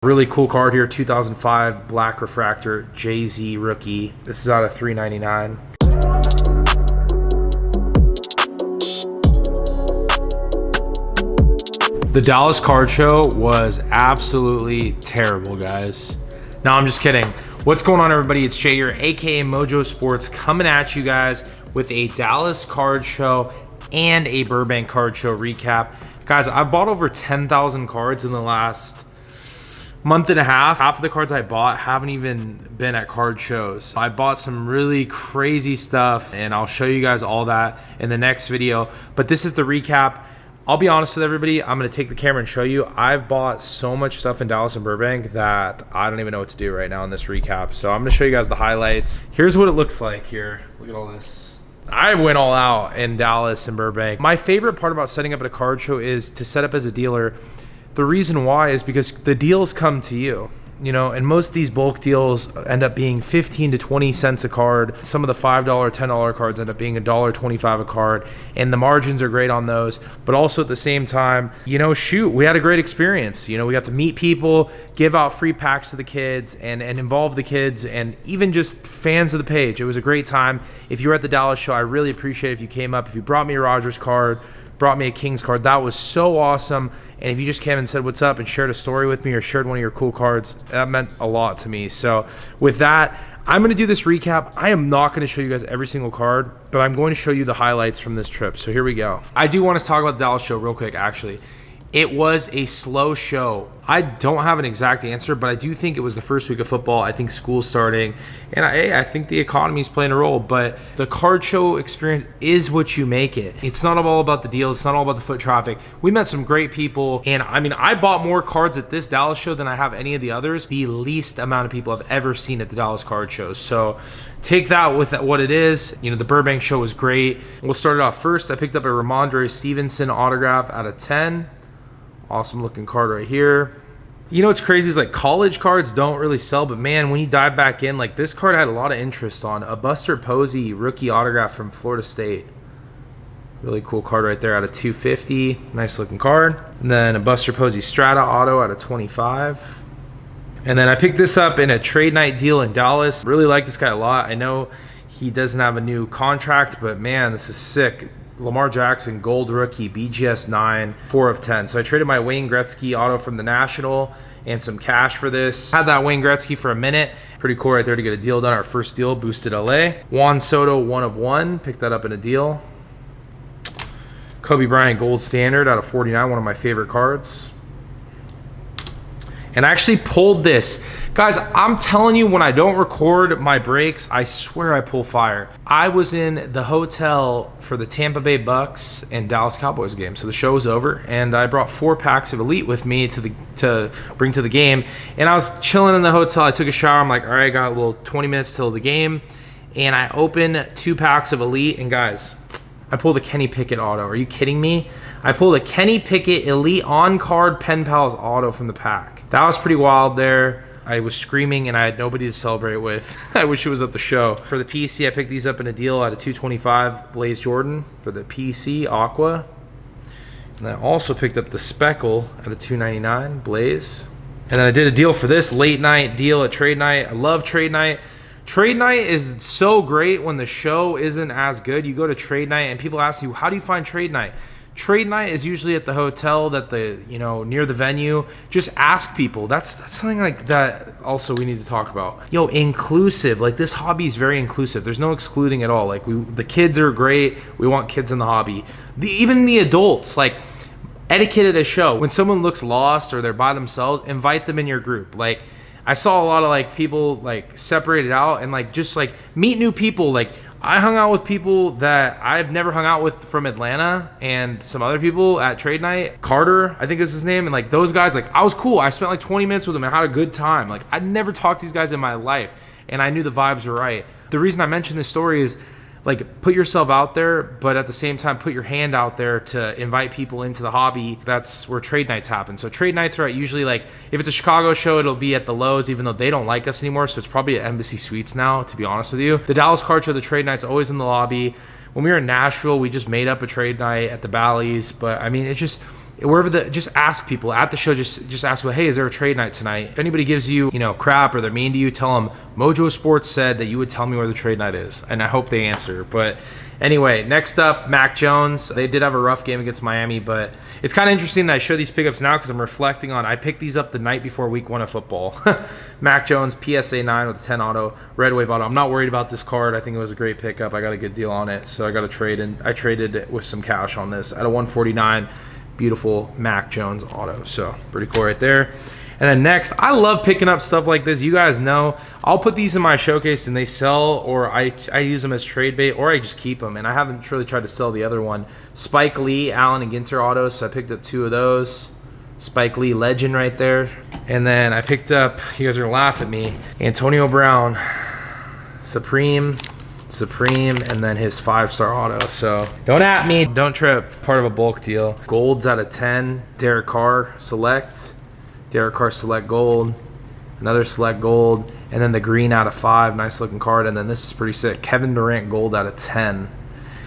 Really cool card here, 2005 black refractor Jay-Z rookie. This is out of $3.99. The Dallas card show was absolutely terrible, guys. No, I'm just kidding. What's going on, everybody? It's Jay here, aka Mojo Sports, coming at you guys with a Dallas card show and a Burbank card show recap. Guys, I've bought over 10,000 cards in the last month and a half. Half of the cards I bought haven't even been at card shows. I bought some really crazy stuff, and I'll show you guys all that in the next video. But this is the recap. I'll be honest with everybody, I'm gonna take the camera and show you. I've bought so much stuff in Dallas and Burbank that I don't even know what to do right now in this recap. So I'm gonna show you guys the highlights. Here's what it looks like here. Look at all this. I went all out in Dallas and Burbank. My favorite part about setting up at a card show is to set up as a dealer. The reason why is because the deals come to you, you know, and most of these bulk deals end up being 15 to 20 cents a card. Some of the $5, $10 cards end up being $1.25 a card, and the margins are great on those. But also at the same time, you know, shoot, we had a great experience. You know, we got to meet people, give out free packs to the kids, and involve the kids, and even just fans of the page. It was a great time. If you were at the Dallas show, I really appreciate it if you came up. If you brought me a Rogers card, brought me a Kings card, that was so awesome. And if you just came and said what's up and shared a story with me or shared one of your cool cards, that meant a lot to me. So with that, I'm going to do this recap. I am not going to show you guys every single card, but I'm going to show you the highlights from this trip. So here we go. I do want to talk about the Dallas show real quick, actually. It was a slow show. I don't have an exact answer, but I do think it was the first week of football. I think school's starting, and I think the economy's playing a role, but the card show experience is what you make it. It's not all about the deals. It's not all about the foot traffic. We met some great people, and I mean, I bought more cards at this Dallas show than I have any of the others. The least amount of people I've ever seen at the Dallas card shows. So take that with what it is. You know, the Burbank show was great. We'll start it off first. I picked up a Ramondre Stevenson autograph out of 10. Awesome looking card right here. You know what's crazy is like college cards don't really sell, but man, when you dive back in, like this card had a lot of interest on. A Buster Posey rookie autograph from Florida State. Really cool card right there out of 250. Nice looking card. And then a Buster Posey Strata auto out of 25. And then I picked this up in a trade night deal in Dallas. Really like this guy a lot. I know he doesn't have a new contract, but man, this is sick. Lamar Jackson gold rookie BGS 9 4 of 10. So I traded my Wayne Gretzky auto from the National and some cash for this. Had that Wayne Gretzky for a minute. Pretty cool right there to get a deal done. Our first deal boosted LA. Juan Soto 1 of 1. Picked that up in a deal. Kobe Bryant gold standard out of 49. One of my favorite cards. And I actually pulled this. Guys, I'm telling you, when I don't record my breaks, I swear I pull fire. I was in the hotel for the Tampa Bay Bucks and Dallas Cowboys game. So the show was over, and I brought 4 packs of Elite with me to bring to the game. And I was chilling in the hotel. I took a shower. I'm like, all right, I got a little 20 minutes till the game. And I opened 2 packs of Elite, and guys, I pulled a Kenny Pickett auto. Are you kidding me? I pulled a Kenny Pickett Elite on-card Pen Pals auto from the pack. That was pretty wild there. I was screaming, and I had nobody to celebrate with. I wish it was at the show. For the PC, I picked these up in a deal out of 225 Blaze Jordan for the PC Aqua. And I also picked up the Speckle out of 299 Blaze. And then I did a deal for this late night deal at Trade Night. I love Trade Night. Trade Night is so great when the show isn't as good. You go to Trade Night and people ask you, how do you find Trade Night? Trade Night is usually at the hotel that near the venue. Just ask people. That's something like that also we need to talk about. Yo, inclusive. Like, this hobby is very inclusive. There's no excluding at all. Like, the kids are great. We want kids in the hobby. Even the adults, like, etiquette at a show. When someone looks lost or they're by themselves, invite them in your group. Like, I saw a lot of like people like separated out and like just like meet new people. Like, I hung out with people that I've never hung out with from Atlanta and some other people at Trade Night. Carter, I think is his name. And like those guys, like I was cool. I spent like 20 minutes with them and had a good time. Like, I'd never talked to these guys in my life, and I knew the vibes were right. The reason I mention this story is like, put yourself out there, but at the same time, put your hand out there to invite people into the hobby. That's where trade nights happen. So trade nights are at usually like, if it's a Chicago show, it'll be at the Lowe's, even though they don't like us anymore. So it's probably at Embassy Suites now, to be honest with you. The Dallas card show, the trade night's always in the lobby. When we were in Nashville, we just made up a trade night at the Bally's. But I mean, wherever just ask people at the show, just ask them, hey, is there a trade night tonight? If anybody gives you, crap or they're mean to you, tell them Mojo Sports said that you would tell me where the trade night is. And I hope they answer. But anyway, next up, Mac Jones. They did have a rough game against Miami, but it's kind of interesting that I show these pickups now because I'm reflecting on, I picked these up the night before week 1 of football. Mac Jones, PSA 9 with a 10 auto, Red Wave auto. I'm not worried about this card. I think it was a great pickup. I got a good deal on it, so I got a trade, and I traded with some cash on this at a 149. Beautiful Mac Jones auto. So pretty cool right there. And then next, I love picking up stuff like this. You guys know, I'll put these in my showcase and they sell, or I use them as trade bait, or I just keep them. And I haven't really tried to sell the other one. Spike Lee, Allen, and Ginter autos. So I picked up 2 of those. Spike Lee legend right there. And then I picked up, you guys are gonna laugh at me, Antonio Brown, Supreme, and then his 5-star auto. So don't at me, don't trip. Part of a bulk deal. Golds out of 10. Derek Carr select. Derek Carr select gold. Another select gold. And then the green out of 5. Nice looking card. And then this is pretty sick. Kevin Durant gold out of 10.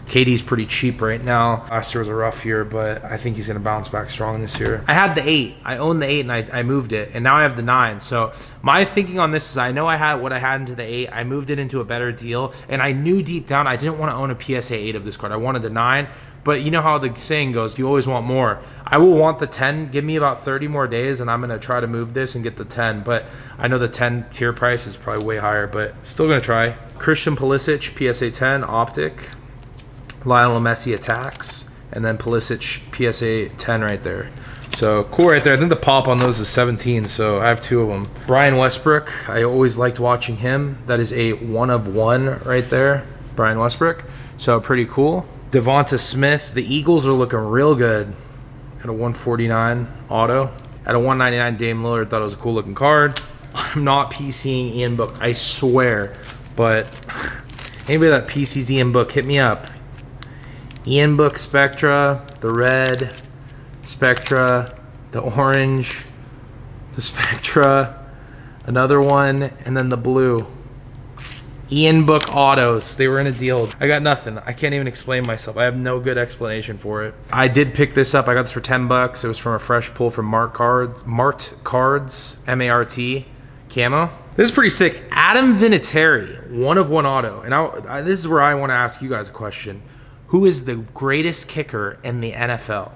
KD's pretty cheap right now. Last year was a rough year, but I think he's going to bounce back strong this year. I had the 8. I owned the 8 and I moved it. And now I have the 9. So my thinking on this is I know I had what I had into the 8. I moved it into a better deal. And I knew deep down I didn't want to own a PSA 8 of this card. I wanted the 9. But you know how the saying goes, you always want more. I will want the 10. Give me about 30 more days and I'm going to try to move this and get the 10. But I know the 10 tier price is probably way higher, but still going to try. Christian Pulisic, PSA 10, Optic. Lionel Messi attacks, and then Pulisic PSA 10 right there. So cool right there. I think the pop on those is 17, so I have 2 of them. Brian Westbrook, I always liked watching him. That is a 1 of 1 right there, Brian Westbrook. So pretty cool. Devonta Smith, the Eagles are looking real good at a 149 auto. At a 199 Dame Lillard, thought it was a cool looking card. I'm not PCing Ian Book, I swear, but anybody that PCs Ian Book, hit me up. Ian Book Spectra, the red, Spectra, the orange, the Spectra, another one, and then the blue. Ian Book autos, they were in a deal. I got nothing. I can't even explain myself. I have no good explanation for it. I did pick this up. I got this for 10 bucks. It was from a fresh pull from Mart Cards, M-A-R-T, camo. This is pretty sick. Adam Vinatieri, 1 of 1 auto. And this is where I want to ask you guys a question. Who is the greatest kicker in the NFL?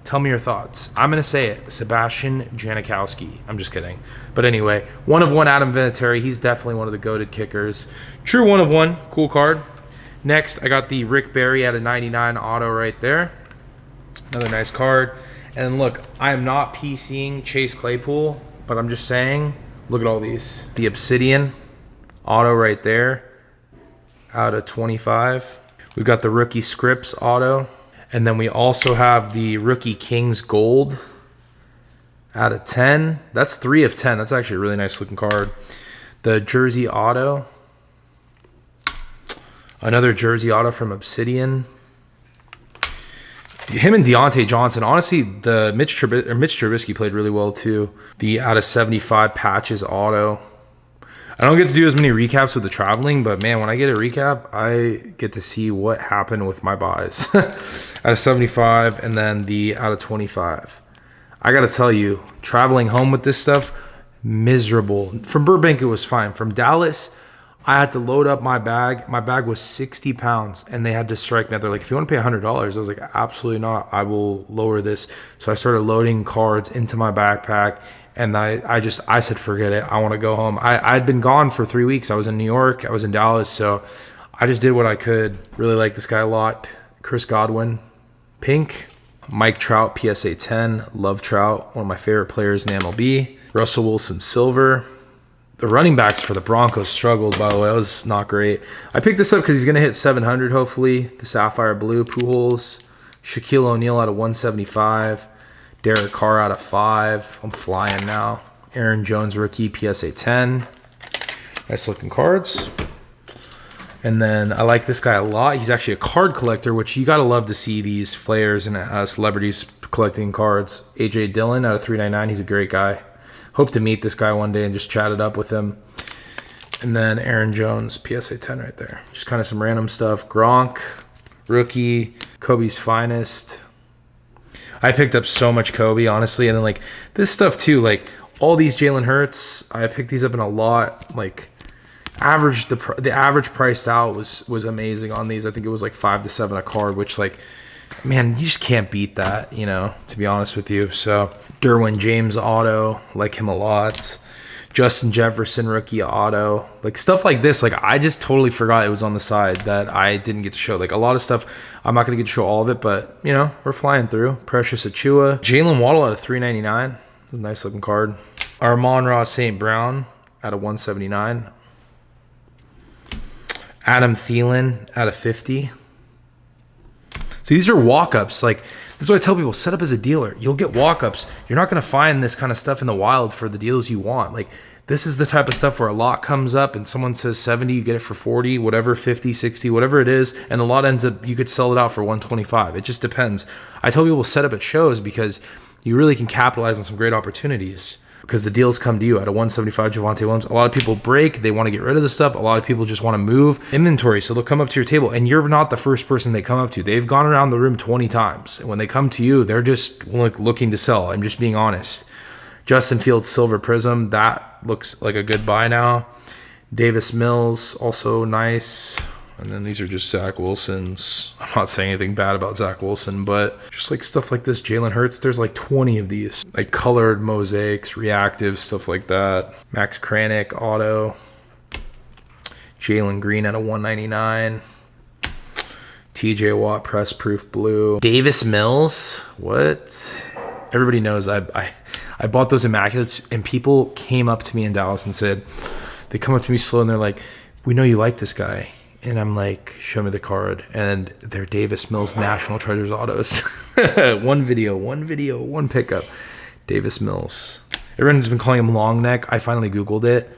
Tell me your thoughts. I'm going to say it. Sebastian Janikowski. I'm just kidding. But anyway, 1 of 1 Adam Vinatieri. He's definitely one of the goated kickers. True 1 of 1. Cool card. Next, I got the Rick Barry at a 99 auto right there. Another nice card. And look, I am not PCing Chase Claypool, but I'm just saying, look at all these. The Obsidian auto right there out of 25. We've got the rookie Scripps auto. And then we also have the rookie Kings gold out of 10. That's 3 of 10. That's actually a really nice looking card. The jersey auto. Another jersey auto from Obsidian. Him and Deontay Johnson. Honestly, the Mitch Trubisky played really well too. The out of 75 patches auto. I don't get to do as many recaps with the traveling, but man, when I get a recap, I get to see what happened with my buys. Out of 75, and then the out of 25. I gotta tell you, traveling home with this stuff, miserable. From Burbank, it was fine. From Dallas, I had to load up my bag. My bag was 60 pounds, and they had to strike me. They're like, if you want to pay $100, I was like, absolutely not. I will lower this. So I started loading cards into my backpack. And I said, forget it. I want to go home. I'd been gone for 3 weeks. I was in New York. I was in Dallas. So I just did what I could. Really like this guy a lot. Chris Godwin, pink. Mike Trout, PSA 10. Love Trout. One of my favorite players in the MLB. Russell Wilson, silver. The running backs for the Broncos struggled, by the way. That was not great. I picked this up because he's going to hit 700, hopefully. The Sapphire Blue, Pujols. Shaquille O'Neal out of 175. Derek Carr out of 5. I'm flying now. Aaron Jones rookie, PSA 10. Nice looking cards. And then I like this guy a lot. He's actually a card collector, which you gotta love to see these players and celebrities collecting cards. AJ Dillon out of 399. He's a great guy. Hope to meet this guy one day and just chat it up with him. And then Aaron Jones, PSA 10 right there. Just kind of some random stuff. Gronk, rookie, Kobe's finest. I picked up so much Kobe, honestly. And then like this stuff too, like all these Jalen Hurts, I picked these up in a lot. Like the average priced out was amazing on these. I think it was like 5 to 7 a card, which like, man, you just can't beat that, you know, to be honest with you. So Derwin James auto, like him a lot. Justin Jefferson rookie auto, like stuff like this. Like I just totally forgot it was on the side that I didn't get to show. Like a lot of stuff, I'm not gonna get to show all of it, but you know, we're flying through. Precious Achua, Jalen Waddle out of 399, a nice looking card. Amon-Ra St. Brown out of 179. Adam Thielen out of 50. See, these are walk-ups. Like, this is what I tell people, set up as a dealer. You'll get walk-ups. You're not going to find this kind of stuff in the wild for the deals you want. Like, this is the type of stuff where a lot comes up and someone says 70, you get it for 40, whatever, 50, 60, whatever it is, and the lot ends up, you could sell it out for 125. It just depends. I tell people set up at shows because you really can capitalize on some great opportunities, because the deals come to you at a 175 Javonte Williams. A lot of people break. They want to get rid of the stuff. A lot of people just want to move inventory. So they'll come up to your table, and you're not the first person they come up to. They've gone around the room 20 times. And when they come to you, they're just like looking to sell. I'm just being honest. Justin Fields Silver Prism. That looks like a good buy now. Davis Mills, also nice. And then these are just Zach Wilson's. I'm not saying anything bad about Zach Wilson, but just like stuff like this, Jalen Hurts, there's like 20 of these. Like colored mosaics, reactive, stuff like that. Max Kranick, auto. Jalen Green at a 199. TJ Watt, press proof blue. Davis Mills, what? Everybody knows I bought those Immaculates, and people came up to me in Dallas and said, they come up to me slow and they're like, we know you like this guy. And I'm like, show me the card. And they're Davis Mills National Treasures autos. One video, one pickup. Davis Mills. Everyone's been calling him long neck. I finally Googled it.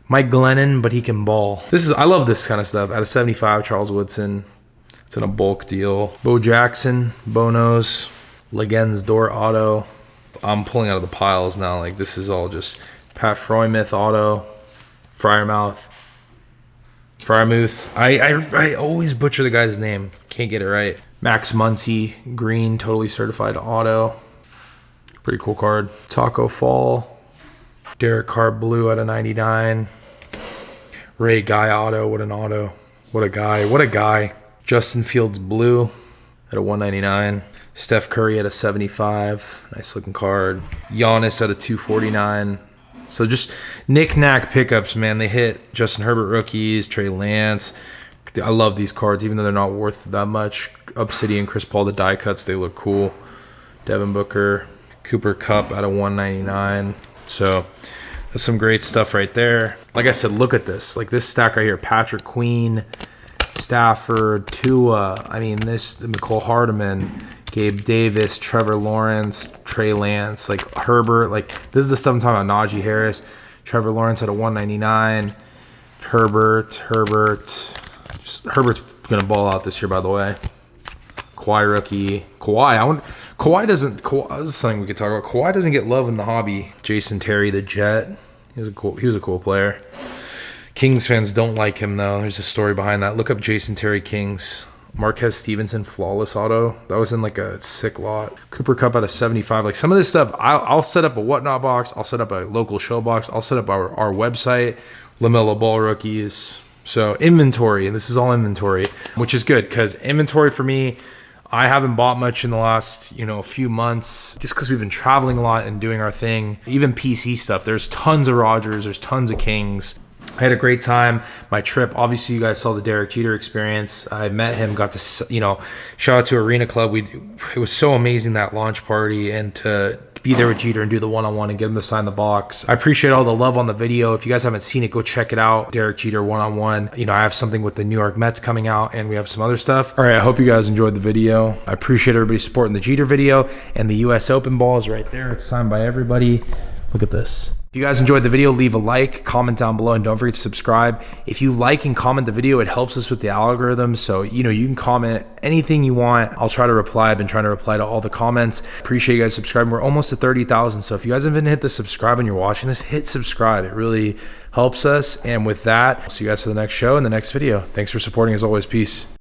Mike Glennon, but he can ball. I love this kind of stuff. Out of 75, Charles Woodson. It's in a bulk deal. Bo Jackson, Bonos, Legends Door auto. I'm pulling out of the piles now. Like this is all just Pat Frymuth auto. Fryermouth. I always butcher the guy's name. Can't get it right. Max Muncy, green, totally certified auto. Pretty cool card. Taco Fall. Derek Carr blue at a 99. Ray Guy auto. What an auto. What a guy. Justin Fields blue at a 199. Steph Curry at a 75. Nice looking card. Giannis at a 249. So just knick-knack pickups, man. They hit. Justin Herbert rookies, Trey Lance. I love these cards, even though they're not worth that much. Obsidian, Chris Paul, the die cuts, they look cool. Devin Booker, Cooper Kupp at a 199. So that's some great stuff right there. Like I said, look at this. Like this stack right here. Patrick Queen, Stafford, Tua. I mean, this, McCole Hardman, Gabe Davis, Trevor Lawrence, Trey Lance, like Herbert. Like this is the stuff I'm talking about. Najee Harris, Trevor Lawrence at a 199. Herbert's gonna ball out this year, by the way. Kawhi rookie. This is something we could talk about. Kawhi doesn't get love in the hobby. Jason Terry, the Jet. He was a cool player. Kings fans don't like him though. There's a story behind that. Look up Jason Terry Kings. Marquez Stevenson flawless auto. That was in like a sick lot. Cooper Kupp out of 75. Like some of this stuff, I'll set up a whatnot box. I'll set up a local show box. I'll set up our website. LaMelo Ball rookies. So inventory, and this is all inventory, which is good because inventory for me, I haven't bought much in the last, few months just because we've been traveling a lot and doing our thing. Even PC stuff. There's tons of Rodgers. There's tons of Kings. I had a great time. My trip, obviously you guys saw the Derek Jeter experience. I met him, got to, shout out to Arena Club. It was so amazing, that launch party, and to be there with Jeter and do the one-on-one and get him to sign the box. I appreciate all the love on the video. If you guys haven't seen it, go check it out. Derek Jeter one-on-one. I have something with the New York Mets coming out, and we have some other stuff. All right, I hope you guys enjoyed the video. I appreciate everybody supporting the Jeter video, and the US Open ball is right there. It's signed by everybody. Look at this. If you guys enjoyed the video, leave a like, comment down below, and don't forget to subscribe. If you like and comment the video, it helps us with the algorithm. So, you can comment anything you want. I'll try to reply. I've been trying to reply to all the comments. Appreciate you guys subscribing. We're almost at 30,000. So if you guys haven't hit the subscribe and you're watching this, hit subscribe. It really helps us. And with that, I'll see you guys for the next show and the next video. Thanks for supporting as always. Peace.